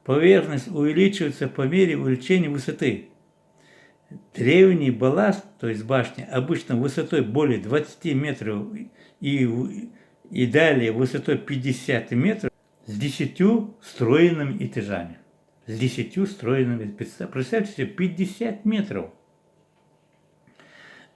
Поверхность увеличивается по мере увеличения высоты. Древний балласт, то есть башня, обычно высотой более 20 метров и далее высотой 50 метров с 10 встроенными этажами. С 10 встроенными. Представьте себе, 50 метров.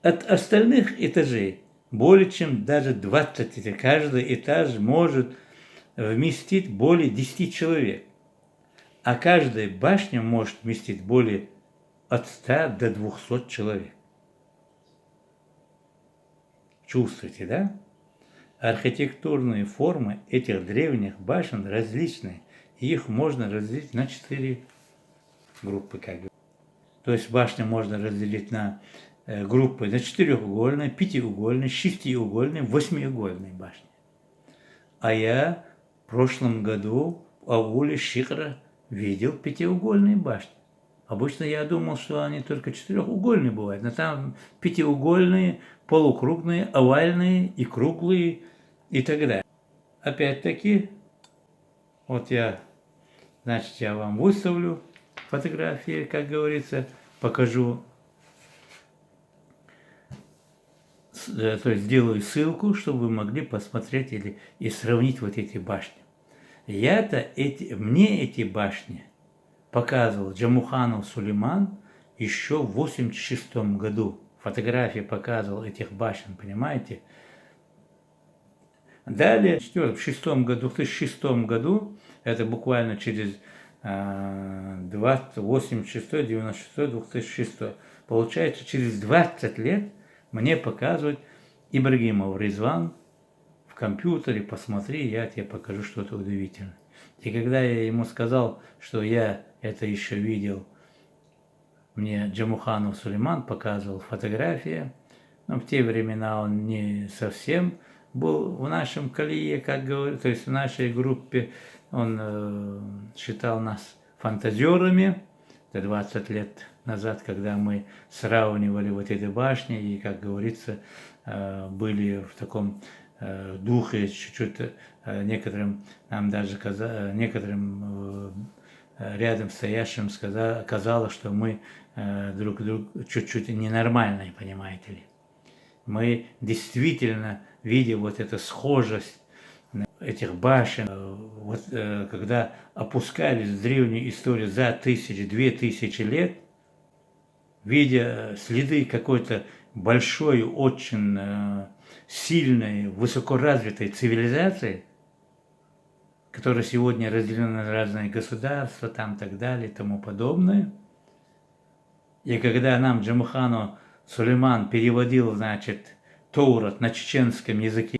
От остальных этажей более чем даже 20 этажей. Каждый этаж может вместить более 10 человек. А каждая башня может вместить более от 100 до 200 человек. Чувствуете, да? Архитектурные формы этих древних башен различны, и их можно разделить на 4 группы. То есть башню можно разделить на группы на четырехугольные, пятиугольные, шестиугольные, восьмиугольные башни. А я в прошлом году в ауле Шикра видел пятиугольные башни. Обычно я думал, что они только четырехугольные бывают, но там пятиугольные, полукруглые, овальные и круглые и так далее. Опять-таки, вот я вам выставлю фотографии, как говорится, покажу, то есть сделаю ссылку, чтобы вы могли посмотреть и сравнить вот эти башни. Мне эти башни показывал Джамуханов Сулейман еще в 1986 году. Фотографии показывал этих башен, понимаете? Далее, в 2006 году, это буквально через 86, 96, 2006, получается, через 20 лет мне показывают Ибрагимов Резван в компьютере, посмотри, я тебе покажу что-то удивительное. И когда я ему сказал, что я это еще видел, мне Джамуханов Сулейман показывал фотографии, но в те времена он не совсем был в нашем колее, как говорят, то есть в нашей группе, он считал нас фантазерами. Это 20 лет назад, когда мы сравнивали вот эти башни и, как говорится, были в таком духе чуть-чуть, некоторым нам даже некоторым рядом стоящим казалось, что мы друг чуть-чуть ненормальные, понимаете ли. Мы действительно, видя вот эту схожесть этих башен, вот когда опускались в древнюю историю за 1000-2000 лет, видя следы какой-то большой, очень сильной, высокоразвитой цивилизации, которая сегодня разделена на разные государства, там так далее и тому подобное. И когда нам Джамухану Сулейман переводил, значит, Тоурат на чеченском языке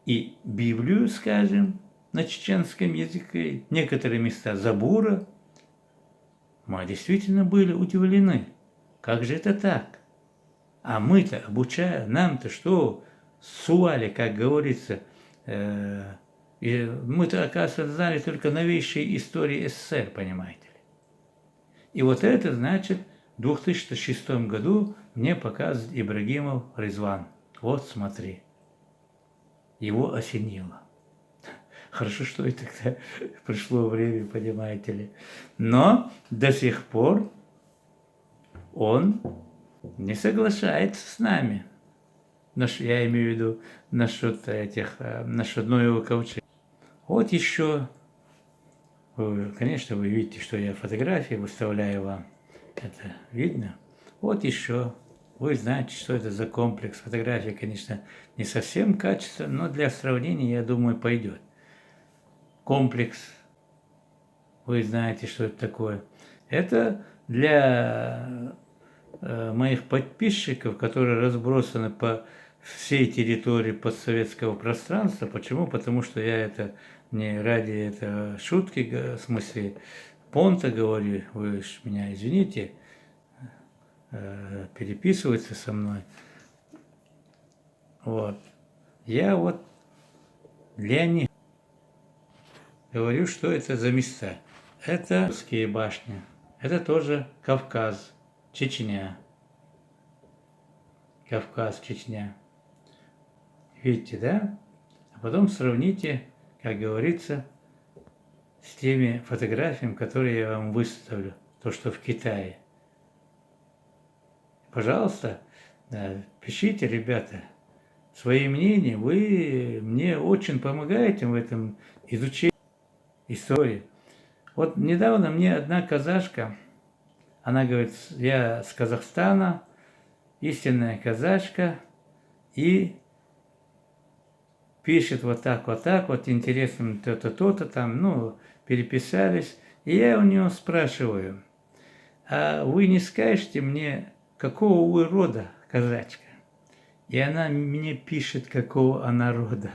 и Библию, скажем, на чеченском языке, некоторые места Забура, мы действительно были удивлены. Как же это так? А мы-то, обучая, нам-то что, суали, как говорится, и мы-то, оказывается, знали только новейшие истории СССР, понимаете ли. И вот это, значит, в 2006 году мне показывает Ибрагимов Резван. Вот, смотри. Его осенило. Хорошо, что и тогда пришло время, понимаете ли. Но до сих пор он не соглашается с нами. Я имею в виду насчет Ноева ковчега. Вот еще, конечно, вы видите, что я фотографии выставляю вам. Это видно? Вот еще. Вы знаете, что это за комплекс. Фотография, конечно, не совсем качественная, но для сравнения, я думаю, пойдет. Комплекс. Вы знаете, что это такое. Это для моих подписчиков, которые разбросаны по всей территории постсоветского пространства. Почему? Потому что я это не ради этого шутки, в смысле понта говорю, вы ж меня извините, переписывается со мной. Вот. Я вот для них говорю, что это за места. Это русские башни. Это тоже Кавказ, Чечня. Кавказ, Чечня. Видите, да? А потом сравните, как говорится, с теми фотографиями, которые я вам выставлю, то, что в Китае. Пожалуйста, пишите, ребята, свои мнения. Вы мне очень помогаете в этом изучении истории. Вот недавно мне одна казашка, она говорит, я с Казахстана, истинная казачка, и пишет вот так, вот, интересно, то-то, то-то там, ну, переписались. И я у нее спрашиваю, а вы не скажете мне, какого вы рода, казачка? И она мне пишет, какого она рода.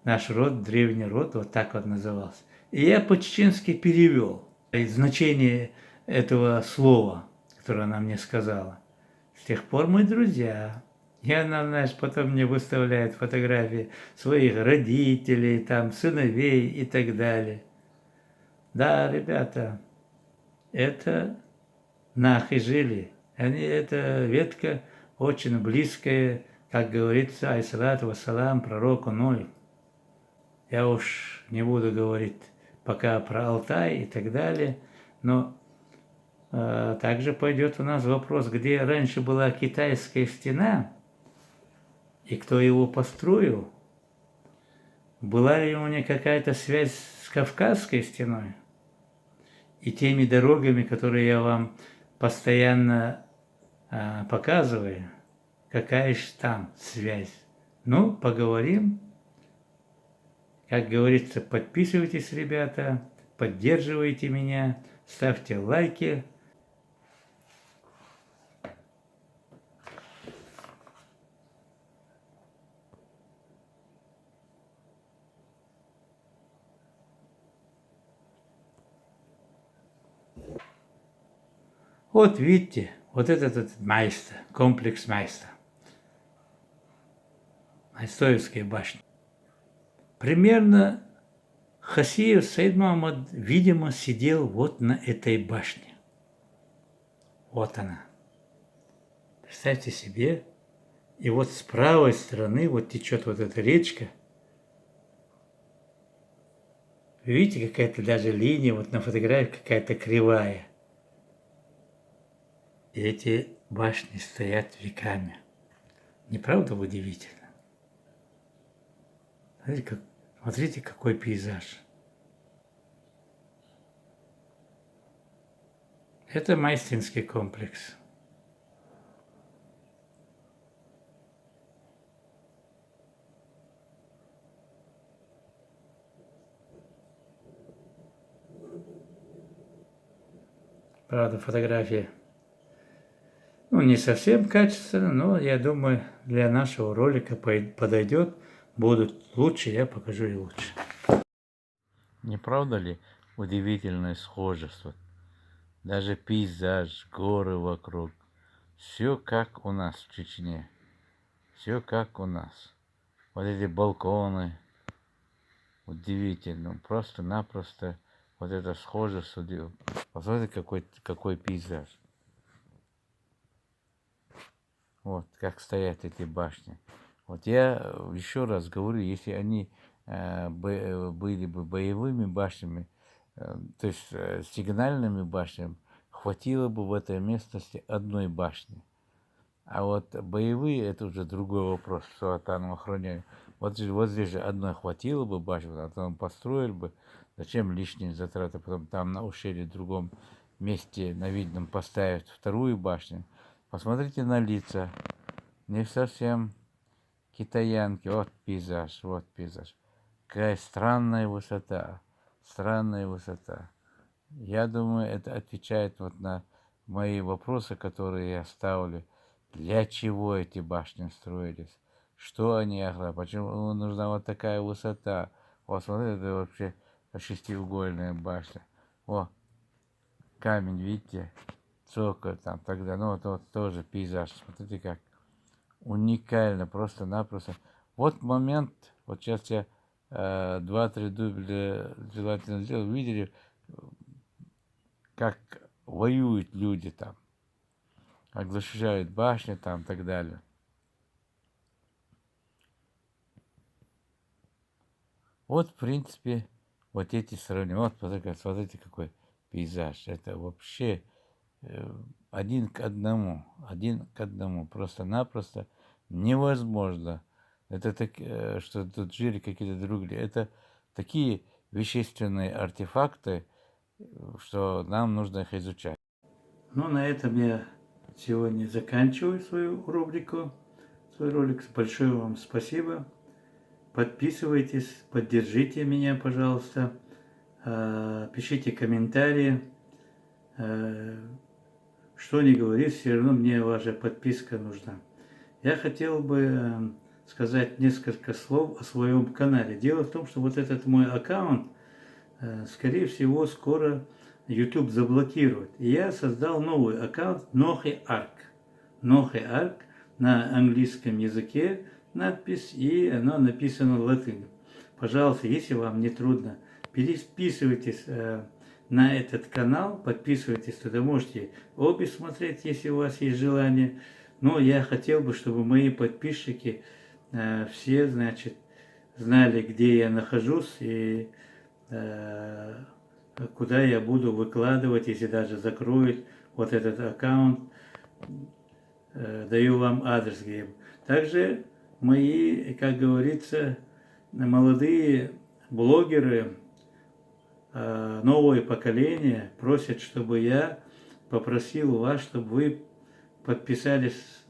Наш род, древний род, вот так вот назывался. И я по-чеченски перевел значение этого слова, которое она мне сказала. С тех пор мы друзья. И она, знаешь, потом мне выставляет фотографии своих родителей, там, сыновей и так далее. Да, ребята, это нахи жили. Это ветка очень близкая, как говорится, айсалату вассалам, пророку Ною. Я уж не буду говорить пока про Алтай и так далее, но также пойдет у нас вопрос, где раньше была китайская стена, и кто его построил, была ли у меня какая-то связь с Кавказской стеной и теми дорогами, которые я вам постоянно показываю, какая же там связь. Ну, поговорим. Как говорится, подписывайтесь, ребята, поддерживайте меня, ставьте лайки. Вот видите, вот этот Майстер, комплекс Майстер, Майстоевская башня. Примерно Хасиев Саид Мухаммад, видимо, сидел вот на этой башне. Вот она. Представьте себе, и вот с правой стороны вот течет вот эта речка. Видите, какая-то даже линия, вот на фотографии какая-то кривая. И эти башни стоят веками. Не правда удивительно? Смотрите, какой пейзаж. Это Майстинский комплекс. Правда, фотография, ну, не совсем качественно, но я думаю, для нашего ролика подойдет. Будут лучше, я покажу и лучше. Не правда ли удивительное схожество? Даже пейзаж, горы вокруг. Все как у нас в Чечне. Все как у нас. Вот эти балконы. Удивительно. Просто-напросто вот это схожество. Посмотрите, какой пейзаж. Вот как стоят эти башни. Вот я еще раз говорю, если они были бы боевыми башнями, то есть сигнальными башнями, хватило бы в этой местности одной башни. А вот боевые, это уже другой вопрос, что там охраняют. Вот здесь же одной хватило бы башни, а потом построили бы. Зачем лишние затраты? Потом там на ущелье в другом месте на видном поставить вторую башню. Посмотрите на лица. Не совсем китаянки. Вот пейзаж, вот пейзаж. Какая странная высота. Странная высота. Я думаю, это отвечает вот на мои вопросы, которые я ставлю. Для чего эти башни строились? Что они охраняют? Почему нужна вот такая высота? Вот смотрите, это вообще шестиугольная башня. О, камень, видите? Цоколь там тогда. Ну вот тоже пейзаж. Смотрите как. Уникально, просто-напросто. Вот момент, вот сейчас я 2-3 дубля желательно сделал, видели, как воюют люди там, как защищают башни там и так далее. Вот, в принципе, вот эти сравнения. Вот, смотрите, какой пейзаж. Это вообще один к одному. Просто-напросто невозможно. Это так, что тут жили какие-то другие. Это такие вещественные артефакты, что нам нужно их изучать. Ну, на этом я сегодня заканчиваю свою рубрику, свой ролик. Большое вам спасибо. Подписывайтесь, поддержите меня, пожалуйста. Пишите комментарии. Что ни говори, все равно мне ваша подписка нужна. Я хотел бы сказать несколько слов о своем канале. Дело в том, что вот этот мой аккаунт, скорее всего, скоро YouTube заблокирует. И я создал новый аккаунт Nohe Ark. Nohe Ark на английском языке надпись, и оно написано латынью. Пожалуйста, если вам не трудно, переписывайтесь на этот канал, подписывайтесь туда, можете обе смотреть, если у вас есть желание. Но я хотел бы, чтобы мои подписчики все, значит, знали, где я нахожусь и куда я буду выкладывать, если даже закроют вот этот аккаунт. Даю вам адрес, где. Также мои, как говорится, молодые блогеры, новое поколение просят, чтобы я попросил вас, чтобы вы подписались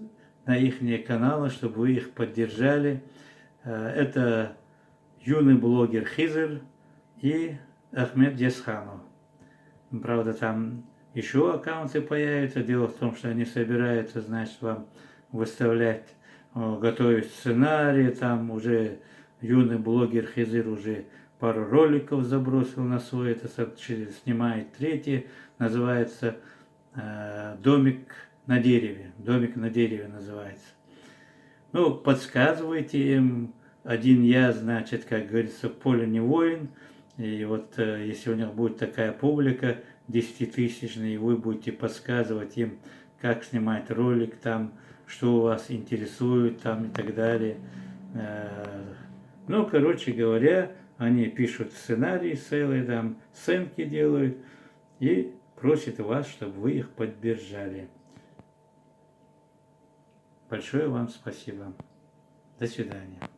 на их каналы, чтобы вы их поддержали. Это юный блогер Хизер и Ахмед Десханов. Правда, там еще аккаунты появятся. Дело в том, что они собираются, значит, вам выставлять, готовить сценарии. Там уже юный блогер Хизер уже пару роликов забросил на свой, это снимает третий, называется «Домик на дереве». «Домик на дереве» называется. Ну, подсказывайте им. Один я, значит, как говорится, в поле не воин. И вот если у них будет такая публика 10-тысячная, и вы будете подсказывать им, как снимать ролик, там, что у вас интересует, там и так далее. Ну, короче говоря, они пишут сценарии целые, там, сценки делают и просят вас, чтобы вы их поддержали. Большое вам спасибо. До свидания.